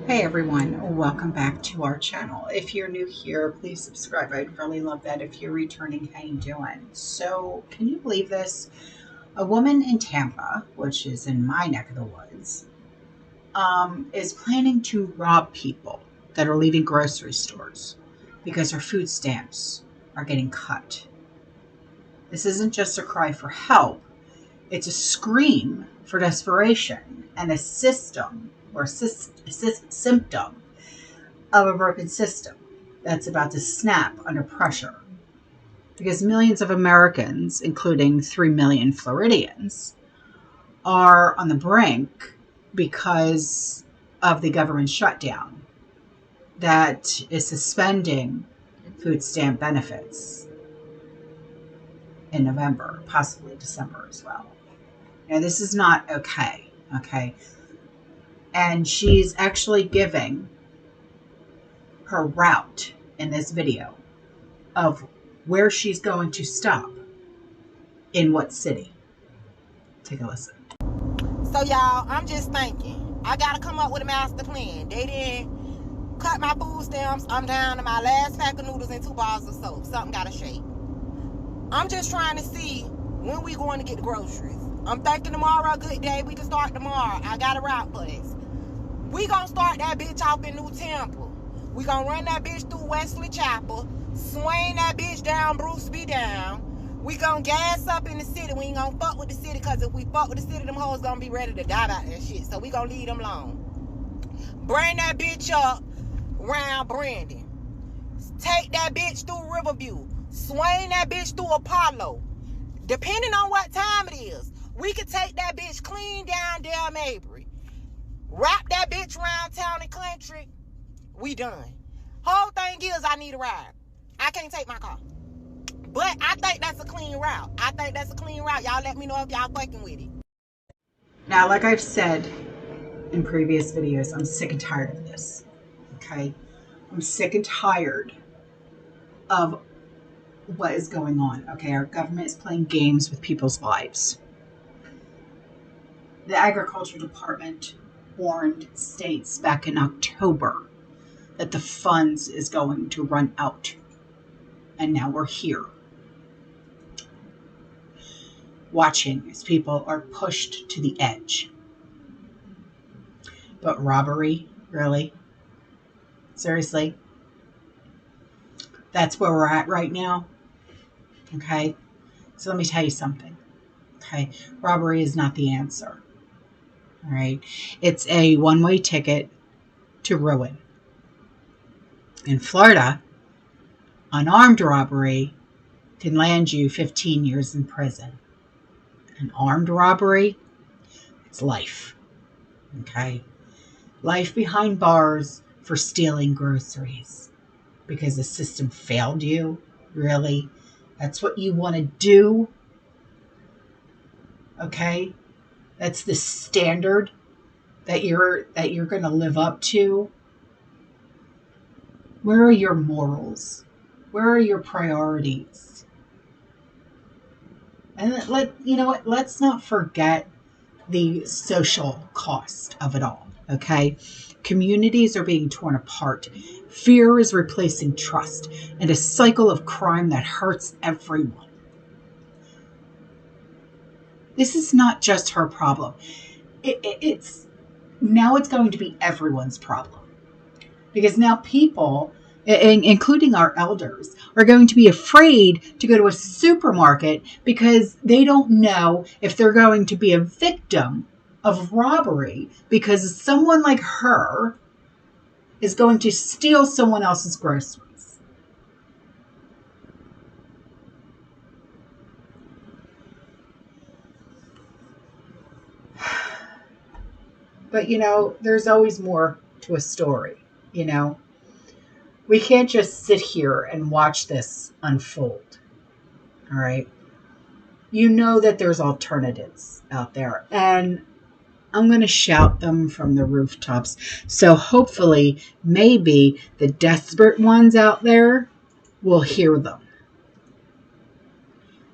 Hey everyone, welcome back to our channel. If you're new here, please subscribe. I'd really love that. If you're returning, how you doing? So, can you believe this? A woman in Tampa, which is in my neck of the woods, is planning to rob people that are leaving grocery stores because their food stamps are getting cut. This isn't just a cry for help. It's a scream for desperation and a system or symptom of a broken system that's about to snap under pressure. Because millions of Americans, including 3 million Floridians, are on the brink because of the government shutdown that is suspending food stamp benefits in November, possibly December as well. Now, this is not okay. And she's actually giving her route in this video of where she's going to in what city. Take a listen. So y'all, I'm just thinking, I gotta come up with a master plan. They didn't cut my food stamps. I'm down to my last pack of noodles and 2 bars of soap. Something gotta shake. I'm just trying to see when we going to get the groceries. I'm thinking tomorrow a good day. We can start tomorrow. I got a route for this. We gonna start that bitch off in New Temple. We gonna run that bitch through Wesley Chapel, swing that bitch down Bruce B down. We gonna gas up in the city. We ain't gonna fuck with the city, because if we fuck with the city, them hoes gonna be ready to die about that shit. So we gonna leave them alone. Bring that bitch up round Brandon. Take that bitch through Riverview. Swing that bitch through Apollo. Depending on what time it is, we could take that bitch clean down Del Mabry. Wrap that bitch around town and country. We done. Whole thing is, I need a ride. I can't take my car. But I think that's a clean route. Y'all let me know if y'all fucking with it. Now, like I've said in previous videos, I'm sick and tired of this. Okay? I'm sick and tired of what is going on. Okay? Our government is playing games with people's lives. The Agriculture Department warned states back in October that the funds is going to run out. And now we're here, watching as people are pushed to the edge. But robbery, really? Seriously? That's where we're at right now? Okay? So let me tell you something. Okay? Robbery is not the answer. All right? It's a one-way ticket to ruin. In Florida, unarmed robbery can land you 15 years in prison. An armed robbery, it's life. Okay? Life behind bars for stealing groceries because the system failed you. Really? That's what you want to do? Okay? That's the standard that you're going to live up to? Where are your morals? Where are your priorities? And let's not forget the social cost of it all, okay? Communities are being torn apart. Fear is replacing trust, and a cycle of crime that hurts everyone. This is not just her problem. It's going to be everyone's problem. Because now people, including our elders, are going to be afraid to go to a supermarket because they don't know if they're going to be a victim of robbery because someone like her is going to steal someone else's groceries. But, there's always more to a story. We can't just sit here and watch this unfold. All right. You know that there's alternatives out there, and I'm going to shout them from the rooftops. So hopefully, maybe the desperate ones out there will hear them.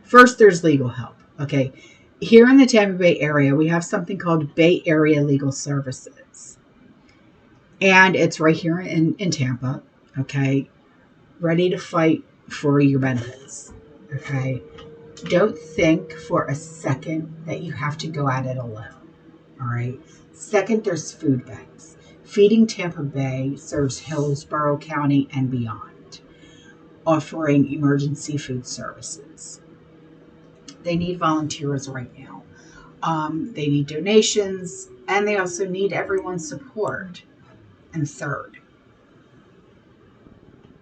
First, there's legal help. Okay. Here in the Tampa Bay area, we have something called Bay Area Legal Services. And it's right here in Tampa, okay? Ready to fight for your benefits, okay? Don't think for a second that you have to go at it alone, all right? Second, there's food banks. Feeding Tampa Bay serves Hillsborough County and beyond, offering emergency food services. They need volunteers right now. They need donations, and they also need everyone's support. And third,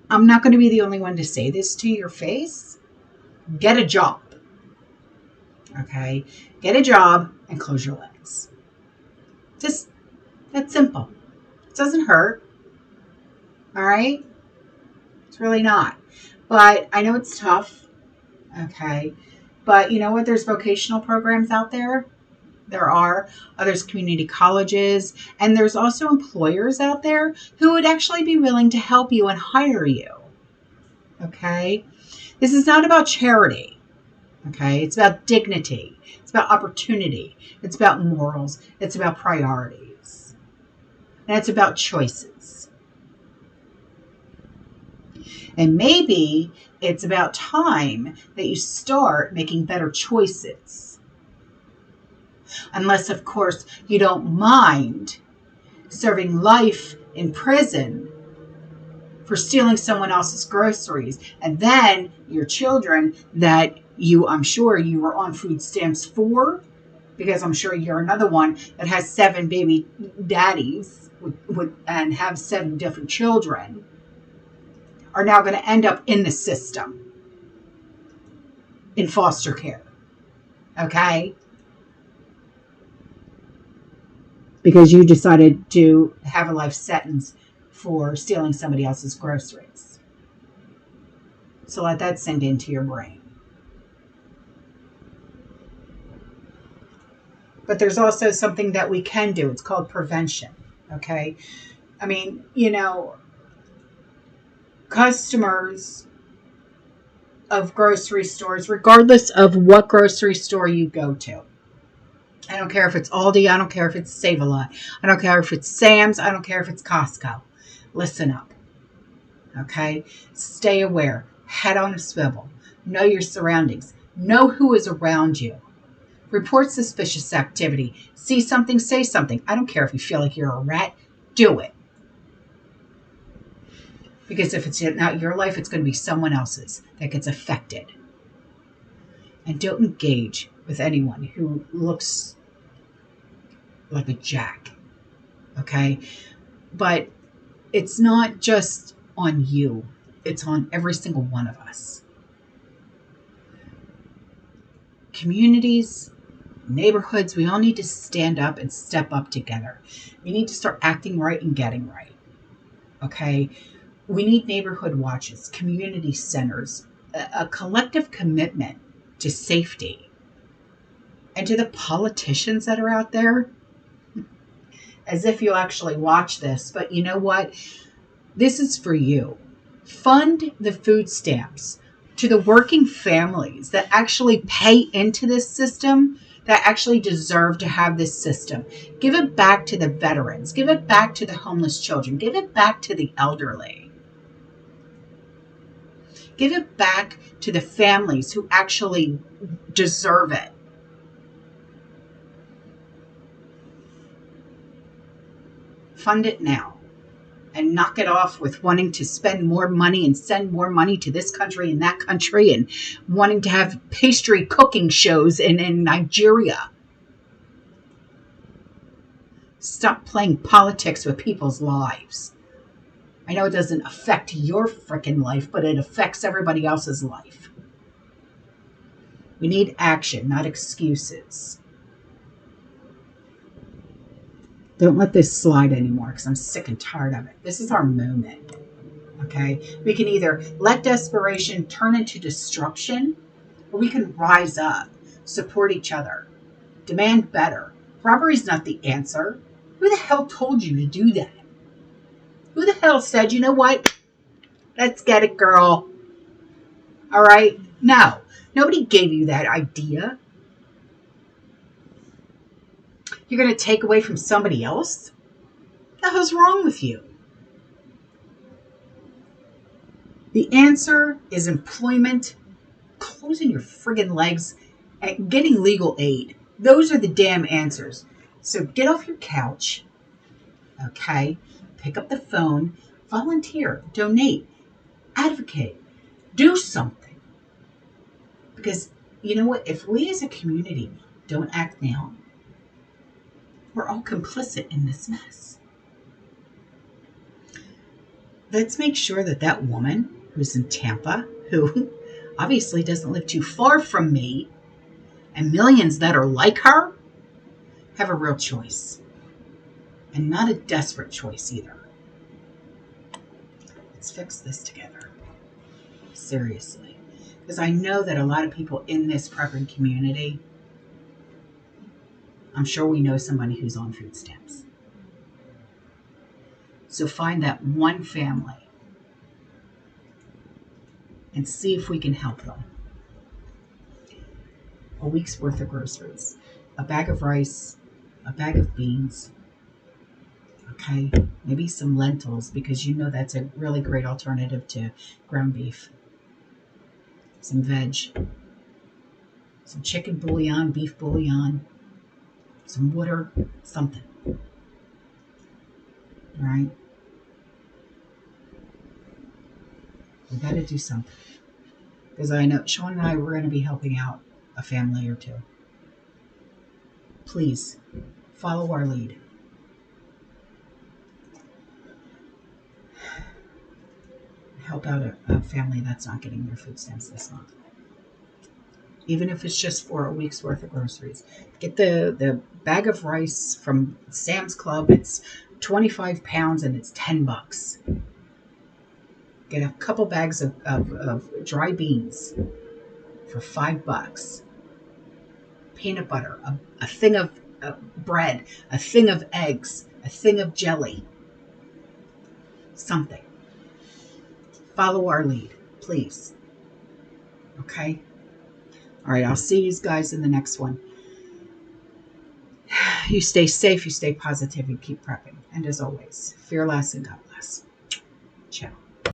I'm not going to be the only one to say this to your face. Get a job. Okay? Get a job and close your legs. Just that simple. It doesn't hurt. All right? It's really not. But I know it's tough. Okay? But you know what? There's vocational programs out there. There are. There's community colleges. And there's also employers out there who would actually be willing to help you and hire you. Okay? This is not about charity. Okay? It's about dignity. It's about opportunity. It's about morals. It's about priorities. And it's about choices. And maybe it's about time that you start making better choices. Unless, of course, you don't mind serving life in prison for stealing someone else's groceries. And then your children that I'm sure you were on food stamps for, because I'm sure you're another one that has 7 baby daddies and have 7 different children, are now going to end up in the system in foster care. Okay? Because you decided to have a life sentence for stealing somebody else's groceries. So let that sink into your brain. But there's also something that we can do. It's called prevention. Okay? I mean, customers of grocery stores, regardless of what grocery store you go to, I don't care if it's Aldi, I don't care if it's Save-A-Lot, I don't care if it's Sam's, I don't care if it's Costco. Listen up. Okay? Stay aware. Head on a swivel. Know your surroundings. Know who is around you. Report suspicious activity. See something, say something. I don't care if you feel like you're a rat. Do it. Because if it's not your life, it's going to be someone else's that gets affected. And don't engage with anyone who looks like a jack. Okay? But it's not just on you. It's on every single one of us. Communities, neighborhoods, we all need to stand up and step up together. We need to start acting right and getting right. Okay? We need neighborhood watches, community centers, a collective commitment to safety. And to the politicians that are out there, as if you actually watch this, but you know what? This is for you. Fund the food stamps to the working families that actually pay into this system, that actually deserve to have this system. Give it back to the veterans. Give it back to the homeless children. Give it back to the elderly. Give it back to the families who actually deserve it. Fund it now. And knock it off with wanting to spend more money and send more money to this country and that country and wanting to have pastry cooking shows in Nigeria. Stop playing politics with people's lives. I know it doesn't affect your freaking life, but it affects everybody else's life. We need action, not excuses. Don't let this slide anymore because I'm sick and tired of it. This is our moment. Okay? We can either let desperation turn into destruction, or we can rise up, support each other, demand better. Robbery is not the answer. Who the hell told you to do that? Who the hell said, you know what? Let's get it, girl. All right? No. Nobody gave you that idea. You're going to take away from somebody else? What the hell's wrong with you? The answer is employment, closing your friggin' legs, and getting legal aid. Those are the damn answers. So get off your couch, okay? Pick up the phone, volunteer, donate, advocate, do something. Because you know what? If we as a community don't act now, we're all complicit in this mess. Let's make sure that that woman who's in Tampa, who obviously doesn't live too far from me, and millions that are like her, have a real choice. And not a desperate choice either. Let's fix this together. Seriously. Because I know that a lot of people in this prepping community, I'm sure we know somebody who's on food stamps. So find that one family and see if we can help them. A week's worth of groceries, a bag of rice, a bag of beans, okay, maybe some lentils, because you know that's a really great alternative to ground beef. Some veg, some chicken bouillon, beef bouillon, some water, something. All right? We got to do something. Because I know Sean and I, we're going to be helping out a family or two. Please, follow our lead. Help out a family that's not getting their food stamps this month. Even if it's just for a week's worth of groceries. Get the bag of rice from Sam's Club. It's 25 pounds and it's $10. Get a couple bags of dry beans for $5. Peanut butter, a thing of bread, a thing of eggs, a thing of jelly. Something. Follow our lead, please. Okay? All right, I'll see you guys in the next one. You stay safe, you stay positive, and keep prepping. And as always, fear less and God bless. Ciao.